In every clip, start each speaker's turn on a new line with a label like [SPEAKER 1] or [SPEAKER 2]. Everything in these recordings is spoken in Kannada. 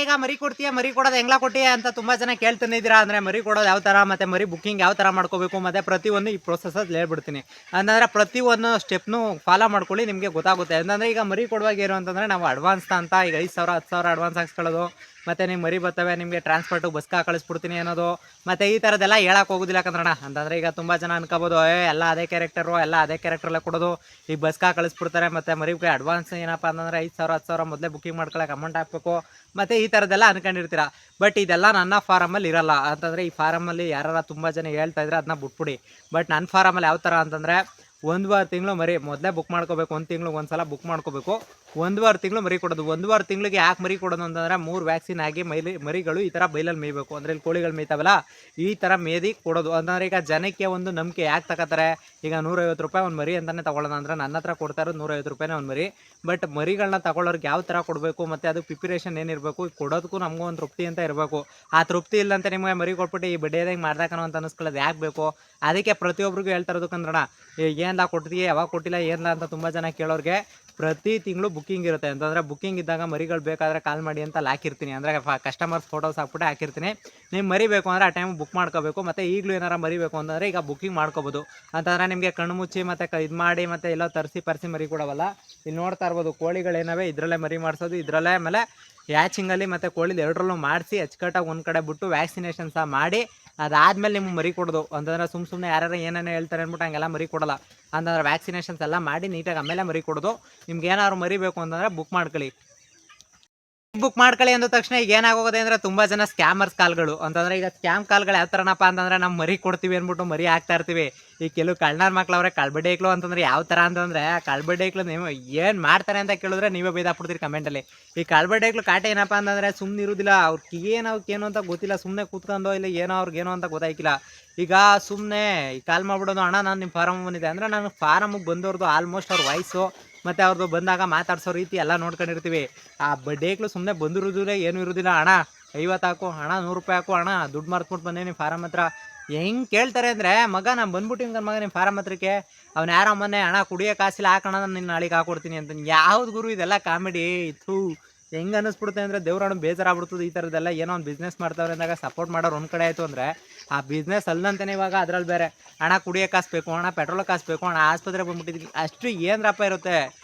[SPEAKER 1] ಈಗ ಮರಿ ಕೊಡ್ತೀಯಾ, ಮರಿ ಕೊಡೋದು ಹೆಂಗ್ಲಾ ಕೊಟ್ಟಿಯ ಅಂತ ತುಂಬಾ ಜನ ಕೇಳ್ತಾನೆ ಇದ್ದೀರಾ. ಅಂದ್ರೆ ಮರಿ ಕೊಡೋದು ಯಾವ ತರ, ಮತ್ತೆ ಮರಿ ಬುಕ್ಕಿಂಗ್ ಯಾವ ತರ ಮಾಡ್ಕೋಬೇಕು, ಮತ್ತೆ ಪ್ರತಿಯೊಂದು ಈ ಪ್ರೊಸೆಸ್ ಅಲ್ಲಿ ಹೇಳ್ಬಿಡ್ತೀನಿ. ಅಂದ್ರೆ ಪ್ರತಿಯೊಂದು ಸ್ಟೆಪ್ನು ಫಾಲೋ ಮಾಡ್ಕೊಳ್ಳಿ, ನಿಮಗೆ ಗೊತ್ತಾಗುತ್ತೆ. ಅಂದ್ರೆ ಈಗ ಮರಿ ಕೊಡುವಾಗ ಏನು ಅಂತಂದ್ರೆ ನಾವು ಅಡ್ವಾನ್ಸ್ ಅಂತ ಈಗ 5,000 10,000 ಅಡ್ವಾನ್ಸ್ ಹಾಕ್ಸ್ಕೊಳ್ಳೋದು, ಮತ್ತೆ ನೀವು ಮರಿ ಬರ್ತವೆ ನಿಮಗೆ ಟ್ರಾನ್ಸ್ಪೋರ್ಟ್ ಬಸ್ಗೆ ಕಳಿಸ್ಬಿಡ್ತೀನಿ ಅನ್ನೋದು, ಮತ್ತೆ ಈ ಥರದ್ದೆಲ್ಲ ಹೇಳಕ್ ಹೋಗೋದಿಲ್ಲ ಕಣ್ರಣ. ಅಂತಂದ್ರೆ ಈಗ ತುಂಬಾ ಜನ ಅನ್ಕೋಬೋದು, ಎಲ್ಲ ಅದೇ ಕ್ಯಾರೆಕ್ಟರು, ಎಲ್ಲ ಅದೇ ಕ್ಯಾರೆಕ್ಟರ್ಲ್ಲ ಕೊಡೋದು, ಈಗ ಬಸ್ಗೆ ಕಳಿಸ್ಬಿಡ್ತಾರೆ. ಮತ್ತೆ ಮರಿಗೆ ಅಡ್ವಾನ್ಸ್ ಏನಪ್ಪ ಅಂತಂದ್ರೆ 5,000 10,000 ಮೊದಲೇ ಬುಕ್ಕಿಂಗ್ ಮಾಡ್ಕೊಳಕ್ಕೆ ಅಮೌಂಟ್ ಹಾಕಬೇಕು, ಮತ್ತೆ ಈ ಥರದ್ದೆಲ್ಲ ಅನ್ಕೊಂಡಿರ್ತೀರಾ. ಬಟ್ ಇದೆಲ್ಲ ನನ್ನ ಫಾರಮಲ್ಲಿ ಇರಲ್ಲ. ಅಂತಂದರೆ ಈ ಫಾರಮಲ್ಲಿ ಯಾರು ತುಂಬ ಜನ ಹೇಳ್ತಾ ಇದ್ರೆ ಅದನ್ನ ಬಿಟ್ಬಿಡಿ. ಬಟ್ ನನ್ನ ಫಾರಮಲ್ಲಿ ಯಾವ ಥರ ಅಂತಂದರೆ 1 ತಿಂಗಳು ಮರಿ ಮೊದಲೇ ಬುಕ್ ಮಾಡ್ಕೋಬೇಕು. 1 ತಿಂಗ್ಳಿಗೆ ಒಂದ್ಸಲ ಬುಕ್ ಮಾಡ್ಕೋಬೇಕು. 1 ತಿಂಗಳು ಮರಿ ಕೊಡೋದು. 1 ತಿಂಗಳಿಗೆ ಯಾಕೆ ಮರಿ ಕೊಡೋದು ಅಂತಂದರೆ 3 ವ್ಯಾಕ್ಸಿನ್ ಆಗಿ ಮರಿಗಳು ಈ ಥರ ಬೈಲಲ್ಲಿ ಮೇಯ್ಬೇಕು. ಅಂದರೆ ಇಲ್ಲಿ ಕೋಳಿಗಳು ಮೇಯ್ತಾವಲ್ಲ, ಈ ಥರ ಮೇದಿ ಕೊಡೋದು. ಅಂತಂದರೆ ಈಗ ಜನಕ್ಕೆ ಒಂದು ನಂಬಿಕೆ ಯಾಕೆ ತಗೋತಾರೆ, ಈಗ 150 ರೂಪಾಯಿ ಒಂದು ಮರಿ ಅಂತಲೇ ತೊಗೊಳ್ಳೋಣ. ಅಂದರೆ ನನ್ನ ಹತ್ರ ಕೊಡ್ತಾ ಇರೋದು 150 ರೂಪಾಯಿನೇ ಒಂದು ಮರಿ. ಬಟ್ ಮರಿಗಳನ್ನ ತಗೊಳ್ಳೋರಿಗೆ ಯಾವ ಥರ ಕೊಡಬೇಕು, ಮತ್ತು ಅದು ಪ್ರಿಪ್ರೇಷನ್ ಏನಿರಬೇಕು, ಕೊಡೋದಕ್ಕೂ ನಮಗೂ ಒಂದು ತೃಪ್ತಿ ಅಂತ ಇರಬೇಕು. ಆ ತೃಪ್ತಿ ಇಲ್ಲಂತೆ ನಿಮಗೆ ಮರಿ ಕೊಟ್ಬಿಟ್ಟು ಈ ಬಡ್ಡಿಯಾದಂಗೆ ಮಾಡ್ದಾಕನೋ ಅಂತ ಅನಿಸ್ಕೊಳ್ಳೋದು ಯಾಕೆ ಬೇಕು. ಅದಕ್ಕೆ ಪ್ರತಿಯೊಬ್ಬರಿಗೂ ಹೇಳ್ತಾ ಇರೋದು ಕಣ್ರಣ, ಏನ್ಲ ಕೊಡ್ತೀವಿ, ಯಾವಾಗ ಕೊಟ್ಟಿಲ್ಲ ಏನ್ಲ ಅಂತ ತುಂಬ ಜನ ಕೇಳೋರಿಗೆ ಪ್ರತಿ ತಿಂಗಳು ಬುಕ್ಕಿಂಗ್ ಇರುತ್ತೆ. ಅಂತಂದರೆ ಬುಕ್ಕಿಂಗ್ ಇದ್ದಾಗ ಮರಿಗಳು ಬೇಕಾದರೆ ಕಾಲ್ ಮಾಡಿ ಅಂತ ಹಾಕಿರ್ತೀನಿ. ಅಂದರೆ ಕಸ್ಟಮರ್ಸ್ ಫೋಟೋಸ್ ಹಾಕ್ಬಿಟ್ಟು ಹಾಕಿರ್ತೀನಿ. ನೀವು ಮರಿಬೇಕು ಅಂದರೆ ಆ ಟೈಮ್ ಬುಕ್ ಮಾಡ್ಕೋಬೇಕು. ಮತ್ತು ಈಗಲೂ ಏನಾರು ಮರಿಬೇಕು ಅಂತಂದರೆ ಈಗ ಬುಕ್ಕಿಂಗ್ ಮಾಡ್ಕೋಬೋದು. ಅಂತಂದರೆ ನಿಮಗೆ ಕಣ್ಣು ಮುಚ್ಚಿ ಮತ್ತು ಇದು ಮಾಡಿ ಮತ್ತು ಎಲ್ಲೋ ತರಿಸಿ ಮರಿ ಕೊಡೋವಲ್ಲ. ಇಲ್ಲಿ ನೋಡ್ತಾ ಇರ್ಬೋದು ಕೋಳಿಗಳೇನವೆ, ಇದರಲ್ಲೇ ಮರಿ ಮಾಡಿಸೋದು, ಇದರಲ್ಲೇ ಆಮೇಲೆ ಹ್ಯಾಚಿಂಗಲ್ಲಿ ಮತ್ತು ಕೋಳಿಲಿ ಎರಡರಲ್ಲೂ ಮಾಡಿಸಿ ಅಚ್ಚುಕಟ್ಟಾಗಿ ಒಂದು ಕಡೆ ಬಿಟ್ಟು ವ್ಯಾಕ್ಸಿನೇಷನ್ ಸಹ ಮಾಡಿ ಅದಾದಮೇಲೆ ನಿಮ್ಗೆ ಮರಿ ಕೊಡೋದು. ಅಂತಂದರೆ ಸುಮ್ಮನೆ ಯಾರು ಏನೇನೋ ಹೇಳ್ತಾರೆ ಅಂದ್ಬಿಟ್ಟು ಹಂಗೆಲ್ಲ ಮರಿ ಕೊಡೋಲ್ಲ. ಅಂತಂದ್ರೆ ವ್ಯಾಕ್ಸಿನೇಷನ್ಸ್ ಎಲ್ಲ ಮಾಡಿ ನೀಟಾಗಿ ಆಮೇಲೆ ಮರಿ ಕೊಡೋದು. ನಿಮ್ಗೆ ಏನಾದ್ರು ಮರಿಬೇಕು ಅಂತಂದರೆ ಬುಕ್ ಮಾಡ್ಕೊಳ್ಳಿ. ಅಂದ ತಕ್ಷಣ ಈಗ ಏನಾಗೋಗಿದೆ ಅಂದರೆ ತುಂಬ ಜನ ಸ್ಕ್ಯಾಮರ್ಸ್ ಕಾಲ್ಗಳು. ಅಂತಂದರೆ ಈಗ ಸ್ಕ್ಯಾಮ್ ಕಾಲ್ಗಳು ಯಾವ ಥರನಪ್ಪ ಅಂತಂದರೆ ನಾವು ಮರಿ ಕೊಡ್ತೀವಿ ಅಂದ್ಬಿಟ್ಟು ಮರಿ ಹಾಕ್ತಾ ಇರ್ತೀವಿ. ಈ ಕೆಲವು ಕಳ್ಳನ ಮಕ್ಳವ್ರೆ ಕಳ್ಬಡ್ಡೆಕ್ಳು ಅಂತಂದ್ರೆ ಯಾವ ಥರ ಅಂತಂದರೆ ಆ ಕಳ್ಬಡ್ಡೆಕ್ಳು ನೀವು ಏನು ಮಾಡ್ತಾರೆ ಅಂತ ಕೇಳಿದ್ರೆ ನೀವೇ ಬೈದಾಕ್ಬಿಡ್ತೀರಿ ಕಮೆಂಟಲ್ಲಿ. ಈ ಕಳ್ಬಡ್ಡೆಕ್ಳು ಕಾಟ ಏನಪ್ಪ ಅಂತಂದರೆ ಸುಮ್ಮನೆ ಇರೋದಿಲ್ಲ. ಅವ್ರಿಗೆ ಏನು ಅಂತ ಗೊತ್ತಿಲ್ಲ, ಸುಮ್ಮನೆ ಕೂತ್ಕೊಂಡೋ ಇಲ್ಲ ಏನೋ ಅವ್ರಿಗೇನೋ ಅಂತ ಗೊತ್ತಾಯ್ಕಿಲ್ಲ. ಈಗ ಸುಮ್ಮನೆ ಕಾಲ್ ಮಾಡ್ಬಿಡೋದು, ಅಣ್ಣ ನಾನು ನಿಮ್ಮ ಫಾರಮ್ ಬಂದಿದ್ದೆ ಅಂದರೆ ನಾನು ಫಾರಮ್ಗೆ ಬಂದವ್ರದ್ದು ಆಲ್ಮೋಸ್ಟ್ ಅವ್ರ ವಾಯ್ಸು ಮತ್ತು ಅವ್ರದ್ದು ಬಂದಾಗ ಮಾತಾಡ್ಸೋ ರೀತಿ ಎಲ್ಲ ನೋಡ್ಕೊಂಡಿರ್ತೀವಿ. ಆ ಬಡ್ಡೇಕ್ಳು ಸುಮ್ಮನೆ ಬಂದಿರೋದಿಲ್ಲ, ಏನೂ ಇರೋದಿಲ್ಲ. ಅಣ್ಣ 50 ಹಾಕು, ಅಣ್ಣ 100 ರೂಪಾಯಿ ಹಾಕು, ಅಣ್ಣ ದುಡ್ಡು ಮರ್ತ್ಬಿಟ್ಟು ಬಂದೆ ನಿಮ್ಮ ಫಾರಮ್ ಹತ್ರ. ಹೆಂಗೆ ಕೇಳ್ತಾರೆ ಅಂದರೆ, ಮಗ ನಾನು ಬಂದ್ಬಿಟ್ಟು ಹಿಂಗೆ ಮಗ ನಿಮ್ಮ ಫಾರಮ್ ಹತ್ರಕ್ಕೆ, ಅವ್ನು ಯಾರೋ ಮೊನ್ನೆ ಅಣ್ಣ ಕುಡಿಯೋ ಕಾಸಿಲ್ಲ ಹಾಕೋಣ, ನಾನು ನಿನ್ನ ನಾಳೆಗೆ ಹಾಕೊಡ್ತೀನಿ ಅಂತ. ಯಾವ್ದು ಗುರು ಇದೆಲ್ಲ ಕಾಮಿಡಿ? ಥೂ, ಹೆಂಗೆ ಅನ್ನಿಸ್ಬಿಡುತ್ತೆ ಅಂದರೆ ದೇವ್ರಣ್ಣ ಬೇಜಾರಾಗ್ಬಿಡ್ತದೆ. ಈ ಥರದ್ದೆಲ್ಲ ಏನೋ ಒಂದು ಬಿಸ್ನೆಸ್ ಮಾಡ್ತಾವ್ರೆ ಅಂದಾಗ ಸಪೋರ್ಟ್ ಮಾಡೋರು ಒಂದು ಕಡೆ ಆಯಿತು ಅಂದರೆ, ಆ ಬಿಸ್ನೆಸ್ ಅಲ್ಲಂತಾನೆ ಇವಾಗ ಅದ್ರಲ್ಲಿ ಬೇರೆ ಅಣ್ಣ ಕುಡಿಯೋ ಕಾಸು ಬೇಕು, ಅಣ್ಣ ಪೆಟ್ರೋಲ್ ಕಾಸು ಬೇಕು, ಅಣ್ಣ ಆಸ್ಪತ್ರೆಗೆ ಬಂದ್ಬಿಟ್ಟಿದ್ದೀನಿ, ಅಷ್ಟು ಏನರಪ್ಪ ಇರುತ್ತೆ.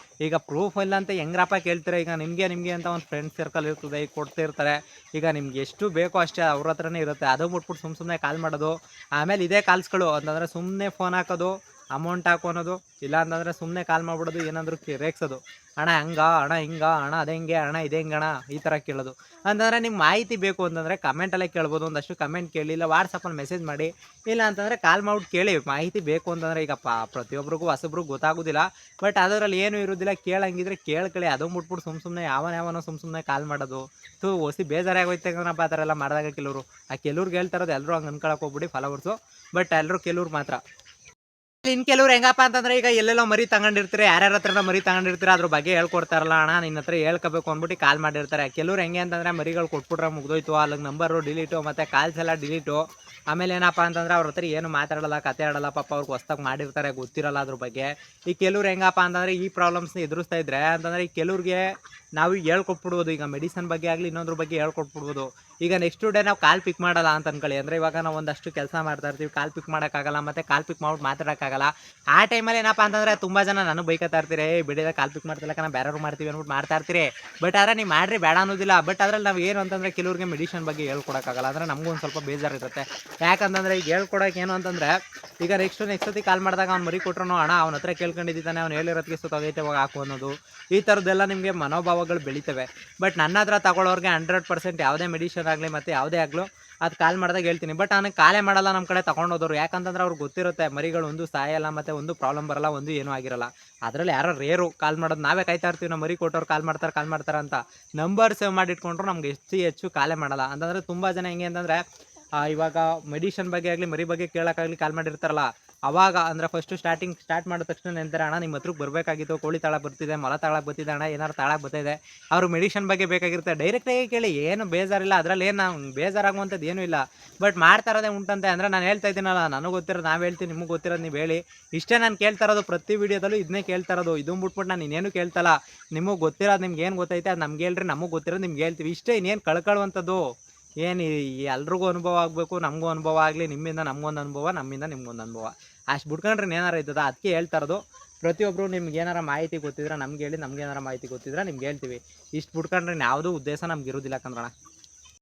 [SPEAKER 1] ಈಗ ಪ್ರೂಫ್ ಇಲ್ಲ ಅಂತ ಹೆಂಗ್ರಪ್ಪ ಕೇಳ್ತೀರಾ. ಈಗ ನಿಮಗೆ ಅಂತ ಒಂದು ಫ್ರೆಂಡ್ ಸರ್ಕಲ್ ಇರ್ತದೆ, ಈಗ ಕೊಡ್ತಿರ್ತಾರೆ. ಈಗ ನಿಮ್ಗೆ ಎಷ್ಟು ಬೇಕೋ ಅಷ್ಟೇ ಅವ್ರ ಹತ್ರನೇ ಇರುತ್ತೆ. ಅದು ಬಿಟ್ಬಿಟ್ಟು ಸುಮ್ಮನೆ ಕಾಲ್ ಮಾಡೋದು. ಆಮೇಲೆ ಇದೇ ಕಾಲ್ಸ್ಗಳು ಅಂತಂದರೆ ಸುಮ್ಮನೆ ಫೋನ್ ಹಾಕೋದು, ಅಮೌಂಟ್ ಹಾಕು ಅನ್ನೋದು, ಇಲ್ಲ ಅಂತಂದರೆ ಸುಮ್ಮನೆ ಕಾಲ್ ಮಾಡಿಬಿಡೋದು, ಏನಾದರೂ ರೇಗ್ಸೋದು. ಅಣ್ಣ ಹಂಗ, ಅಣ್ಣ ಹಿಂಗ, ಅಣ್ಣ ಅದು ಹೆಂಗೆ, ಅಣ್ಣ ಇದೆ ಹೆಂಗೆ ಅಣ್ಣ, ಈ ಥರ ಕೇಳೋದು. ಅಂತಂದರೆ ನಿಮ್ಗೆ ಮಾಹಿತಿ ಬೇಕು ಅಂತಂದರೆ ಕಮೆಂಟಲ್ಲೇ ಕೇಳ್ಬೋದು. ಒಂದಷ್ಟು ಕಮೆಂಟ್ ಕೇಳಿ, ಇಲ್ಲ ವಾಟ್ಸಪ್ಪಲ್ಲಿ ಮೆಸೇಜ್ ಮಾಡಿ, ಇಲ್ಲ ಅಂತಂದರೆ ಕಾಲ್ ಮಾಡ್ಬಿಟ್ಟು ಕೇಳಿ. ಮಾಹಿತಿ ಬೇಕು ಅಂತಂದರೆ ಈಗ ಪ್ರತಿಯೊಬ್ಬರಿಗೂ ಹೊಸಬ್ರಿಗೂ ಗೊತ್ತಾಗೋದಿಲ್ಲ. ಬಟ್ ಅದರಲ್ಲಿ ಏನೂ ಇರೋದಿಲ್ಲ, ಕೇಳಂಗಿದ್ರೆ ಕೇಳ್ಕೊಳ್ಳಿ. ಅದು ಮುಟ್ಬಿಟ್ಟು ಸುಮ್ಮನೆ ಯಾವನೋ ಸುಮ್ಮನೆ ಕಾಲ್ ಮಾಡೋದು ಹೊಸಿ ಬೇಜಾರಾಗೋಯ್ತು ಕಣಪ್ಪ ಆ ಥರ ಎಲ್ಲ ಮಾಡಿದಾಗ. ಕೆಲವರು ಕೆಲವ್ರಿಗೆ ಹೇಳ್ತಾ ಇರೋದು, ಎಲ್ಲರೂ ಹಂಗೆ ಅನ್ಕೊಳಕ್ಕೆ ಹೋಗ್ಬಿಡಿ ಫಾಲೋವರ್ಸು. ಬಟ್ ಎಲ್ಲರೂ ಕೆಲವ್ರು ಮಾತ್ರ. ಇನ್ನು ಕೆಲವ್ರು ಹೆಂಗಪ್ಪ ಅಂತಂದರೆ ಈಗ ಎಲ್ಲೆಲ್ಲೋ ಮರಿ ತಗೊಂಡಿರ್ತೀರಿ, ಯಾರ್ಯಾರ ಹತ್ರ ಮರಿ ತಗೊಂಡಿರ್ತೀರ ಅದ್ರ ಬಗ್ಗೆ ಹೇಳ್ಕೊಡ್ತಾರಲ್ಲ, ಅಣ್ಣ ನಿನ್ನ ಹತ್ರ ಹೇಳ್ಕೋಬೇಕು ಅಂದ್ಬಿಟ್ಟು ಕಾಲ್ ಮಾಡಿರ್ತಾರೆ. ಕೆಲವ್ರು ಹೆಂಗೆ ಅಂತಂದರೆ ಮರಿಗಳು ಕೊಟ್ಬಿಟ್ರೆ ಮುಗ್ದೋಯ್ತು, ಅಲ್ಲಿಗೆ ನಂಬರು ಡಿಲೀಟು, ಮತ್ತು ಕಾಲ್ಸ್ ಎಲ್ಲ ಡಿಲೀಟು. ಆಮೇಲೆ ಏನಪ್ಪ ಅಂತಂದರೆ ಅವ್ರ ಹತ್ರ ಏನು ಮಾತಾಡಲ್ಲ, ಕತೆ ಆಡಲ್ಲ. ಪಾಪ ಅವ್ರಿಗೆ ಹೊಸ್ದಾಗಿ ಮಾಡಿರ್ತಾರೆ, ಗೊತ್ತಿರಲ್ಲ ಅದ್ರ ಬಗ್ಗೆ. ಈ ಕೆಲವ್ರು ಹೆಂಗಪ್ಪ ಅಂತಂದರೆ ಈ ಪ್ರಾಬ್ಲಮ್ಸ್ನ ಎದುರಿಸ್ತಾ ಇದ್ರೆ ಅಂತಂದರೆ ಈ ಕೆಲವ್ರಿಗೆ ನಾವು ಹೇಳ್ಕೊಟ್ಬಿಡ್ಬೋದು. ಈಗ ಮೆಡಿಸನ್ ಬಗ್ಗೆ ಆಗಲಿ ಇನ್ನೊಂದ್ರ ಬಗ್ಗೆ ಹೇಳ್ಕೊಟ್ಬಿಡ್ಬೋದು. ಈಗ ನೆಕ್ಸ್ಟ್ ಡೇ ನಾವು ಕಾಲ್ ಪಿಕ್ ಮಾಡಲ್ಲ ಅಂತ ಅನ್ಕೊಳ್ಳಿ. ಅಂದರೆ ಇವಾಗ ನಾವು ಒಂದಷ್ಟು ಕೆಲಸ ಮಾಡ್ತಾ ಇರ್ತೀವಿ, ಕಾಲ್ ಪಿಕ್ ಮಾಡೋಕ್ಕಾಗಲ್ಲ, ಮತ್ತು ಕಾಲ್ ಪಿಕ್ ಮಾಡ್ಬಿಟ್ಟು ಮಾತಾಡೋಕ್ಕಾಗಲ್ಲ. ಆ ಟೈಮಲ್ಲಿ ಏನಪ್ಪ ಅಂತಂದರೆ ತುಂಬ ಜನ ನನಗೆ ಬೈಕತ್ತಾ ಇರ್ತೀರಿ, ಬಿಡಿದ ಕಾಲ್ ಪಿಕ್ ಮಾಡ್ತಿಲ್ಲ ನಾವು ಬೇರೆಯವ್ರು ಮಾಡ್ತೀವಿ ಅಂದ್ಬಿಟ್ಟು ಮಾಡ್ತಾ ಇರ್ತೀರಿ. ಬಟ್ ಆದರೆ ನೀವು ಮಾಡ್ರಿ ಬೇಡ ಅನ್ನೋದಿಲ್ಲ. ಬಟ್ ಅದ್ರಲ್ಲಿ ನಾವು ಏನು ಅಂತಂದರೆ ಕೆಲವ್ರಿಗೆ ಮೆಡಿಷನ್ ಬಗ್ಗೆ ಹೇಳ್ಕೊಡೋಕ್ಕಾಗಲ್ಲ. ಅಂದರೆ ನಮಗೂ ಒಂದು ಸ್ವಲ್ಪ ಬೇಜಾರಿರುತ್ತೆ. ಯಾಕಂತಂದರೆ ಈಗ ಹೇಳ್ಕೊಡೋಕೆ ಏನು ಅಂತಂದರೆ, ಈಗ ನೆಕ್ಸ್ಟ್ ಸತಿ ಕಾಲ್ ಮಾಡಿದಾಗ ಅವ್ನು ಮರಿ ಕೊಟ್ಟರು, ಅಣ್ಣ ಅವನ ಹತ್ರ ಕೇಳ್ಕೊಂಡಿದ್ದಾನೆ, ಅವ್ನು ಹೇಳಿರೋದಕ್ಕೆ ಸುತ್ತಾಗೈತೆ ಇವಾಗ ಹಾಕು ಅನ್ನೋದು. ಈ ಥರದ್ದೆಲ್ಲ ನಿಮಗೆ ಮನೋಭಾವಗಳು ಬೆಳಿತವೆ. ಬಟ್ ನನ್ನ ಹತ್ರ ತಗೊಳ್ಳೋರಿಗೆ 100% ಯಾವುದೇ ಮೆಡಿಷನ್ ಆಗಲಿ ಮತ್ತು ಯಾವುದೇ ಆಗಲೂ ಅದು ಕಾಲ್ ಮಾಡಿದಾಗ ಹೇಳ್ತೀನಿ. ಬಟ್ ನನಗೆ ಕಾಲೇ ಮಾಡಲ್ಲ ನಮ್ಮ ಕಡೆ ತೊಗೊಂಡೋದವ್ರು. ಯಾಕಂತಂದ್ರೆ ಅವ್ರಿಗೆ ಗೊತ್ತಿರುತ್ತೆ ಮರಿಗಳು ಒಂದು ಸಾಯಲ್ಲ, ಮತ್ತು ಒಂದು ಪ್ರಾಬ್ಲಮ್ ಬರಲ್ಲ, ಒಂದು ಏನೂ ಆಗಿರಲ್ಲ. ಅದರಲ್ಲಿ ಯಾರೋ ರೇರು ಕಾಲ್ ಮಾಡೋದು. ನಾವೇ ಕಾಯ್ತಾ ಇರ್ತೀವಿ ನಾವು ಮರಿ ಕೊಟ್ಟವ್ರು ಕಾಲ್ ಮಾಡ್ತಾರೆ ಅಂತ. ನಂಬರ್ ಸೇವ್ ಮಾಡಿ ಇಟ್ಕೊಂಡ್ರು ನಮ್ಗೆ ಹೆಚ್ಚು ಕಾಲೇ ಮಾಡಲ್ಲ. ಅಂತಂದರೆ ತುಂಬ ಜನ ಹೆಂಗೆ ಅಂತಂದರೆ ಇವಾಗ ಮೆಡಿಷನ್ ಬಗ್ಗೆ ಆಗಲಿ ಮರಿ ಬಗ್ಗೆ ಕೇಳೋಕ್ಕಾಗಲಿ ಕಾಲ್ ಮಾಡಿರ್ತಾರಲ್ಲ, ಅವಾಗ ಅಂದರೆ ಫಸ್ಟು ಸ್ಟಾರ್ಟ್ ಮಾಡಿದ ತಕ್ಷಣ ನೆನ್ತಾರೆ ಅಣ್ಣ ನಿಮ್ಮ ಹತ್ರಕ್ಕೆ ಬರಬೇಕಾಗಿತ್ತು, ಕೋಳಿ ತಾಳ ಬರ್ತಿದೆ, ಮೊಲ ತಾಳಕ್ಕೆ ಬರ್ತಿದೆ ಅಣ್ಣ, ಏನಾರು ತಾಳಕ್ಕೆ ಬರ್ತಿದೆ, ಅವ್ರು ಮೆಡಿಷನ್ ಬಗ್ಗೆ ಬೇಕಾಗಿರುತ್ತೆ, ಡೈರೆಕ್ಟಾಗಿ ಕೇಳಿ, ಏನು ಬೇಜಾರಿಲ್ಲ, ಅದರಲ್ಲಿ ಏನು ಬೇಜಾರಾಗುವಂಥದ್ದು ಏನೂ ಇಲ್ಲ. ಬಟ್ ಮಾಡ್ತಾ ಇರೋದೇ ಉಂಟಂತೆ. ಅಂದರೆ ನಾನು ಹೇಳ್ತಾ ಇದ್ದೀನಲ್ಲ, ನನಗೆ ಗೊತ್ತಿರೋದು ನಾವು ಹೇಳ್ತೀನಿ, ನಿಮಗೆ ಗೊತ್ತಿರೋದು ನೀವು ಹೇಳಿ. ಇಷ್ಟೇ ನಾನು ಕೇಳ್ತಾ ಇರೋದು, ಪ್ರತಿ ವಿಡಿಯೋದಲ್ಲೂ ಇದನ್ನೇ ಕೇಳ್ತಾ ಇರೋದು. ಇದನ್ನು ಬಿಟ್ಬಿಟ್ಟು ನಾನು ಇನ್ನೇನು ಕೇಳ್ತಲ್ಲ. ನಿಮಗೆ ಗೊತ್ತಿರೋದು ನಿಮ್ಗೆ ಏನು ಗೊತ್ತೈತೆ ಅದು ನಮ್ಗೆ ಹೇಳ್ರಿ, ನಮಗೆ ಗೊತ್ತಿರೋದು ನಿಮ್ಗೆ ಹೇಳ್ತೀವಿ ಇಷ್ಟೇ. ಇನ್ನೇನು ಕಳ್ಕೊಳ್ಳುವಂಥದ್ದು ಏನು, ಎಲ್ರಿಗೂ ಅನುಭವ ಆಗಬೇಕು, ನಮಗೂ ಅನುಭವ ಆಗಲಿ, ನಿಮ್ಮಿಂದ ನಮಗೊಂದು ಅನುಭವ, ನಮ್ಮಿಂದ ನಿಮ್ಗೊಂದು ಅನುಭವ, ಅಷ್ಟು ಬಿಟ್ಕೊಂಡ್ರೆ ಏನಾರು ಇದ್ದದ. ಅದಕ್ಕೆ ಹೇಳ್ತಾ ಇರೋದು, ಪ್ರತಿಯೊಬ್ಬರು ನಿಮ್ಗೆ ಏನಾರ ಮಾಹಿತಿ ಗೊತ್ತಿದ್ರೆ ನಮ್ಗೆ ಹೇಳಿ, ನಮ್ಗೆ ಏನಾರ ಮಾಹಿತಿ ಗೊತ್ತಿದ್ರೆ ನಿಮ್ಗೆ ಹೇಳ್ತೀವಿ. ಇಷ್ಟು ಬಿಟ್ಕೊಂಡ್ರೆ ಯಾವುದೂ ಉದ್ದೇಶ ನಮ್ಗೆ ಇರೋದಿಲ್ಲ ಕಣ್ರಣ.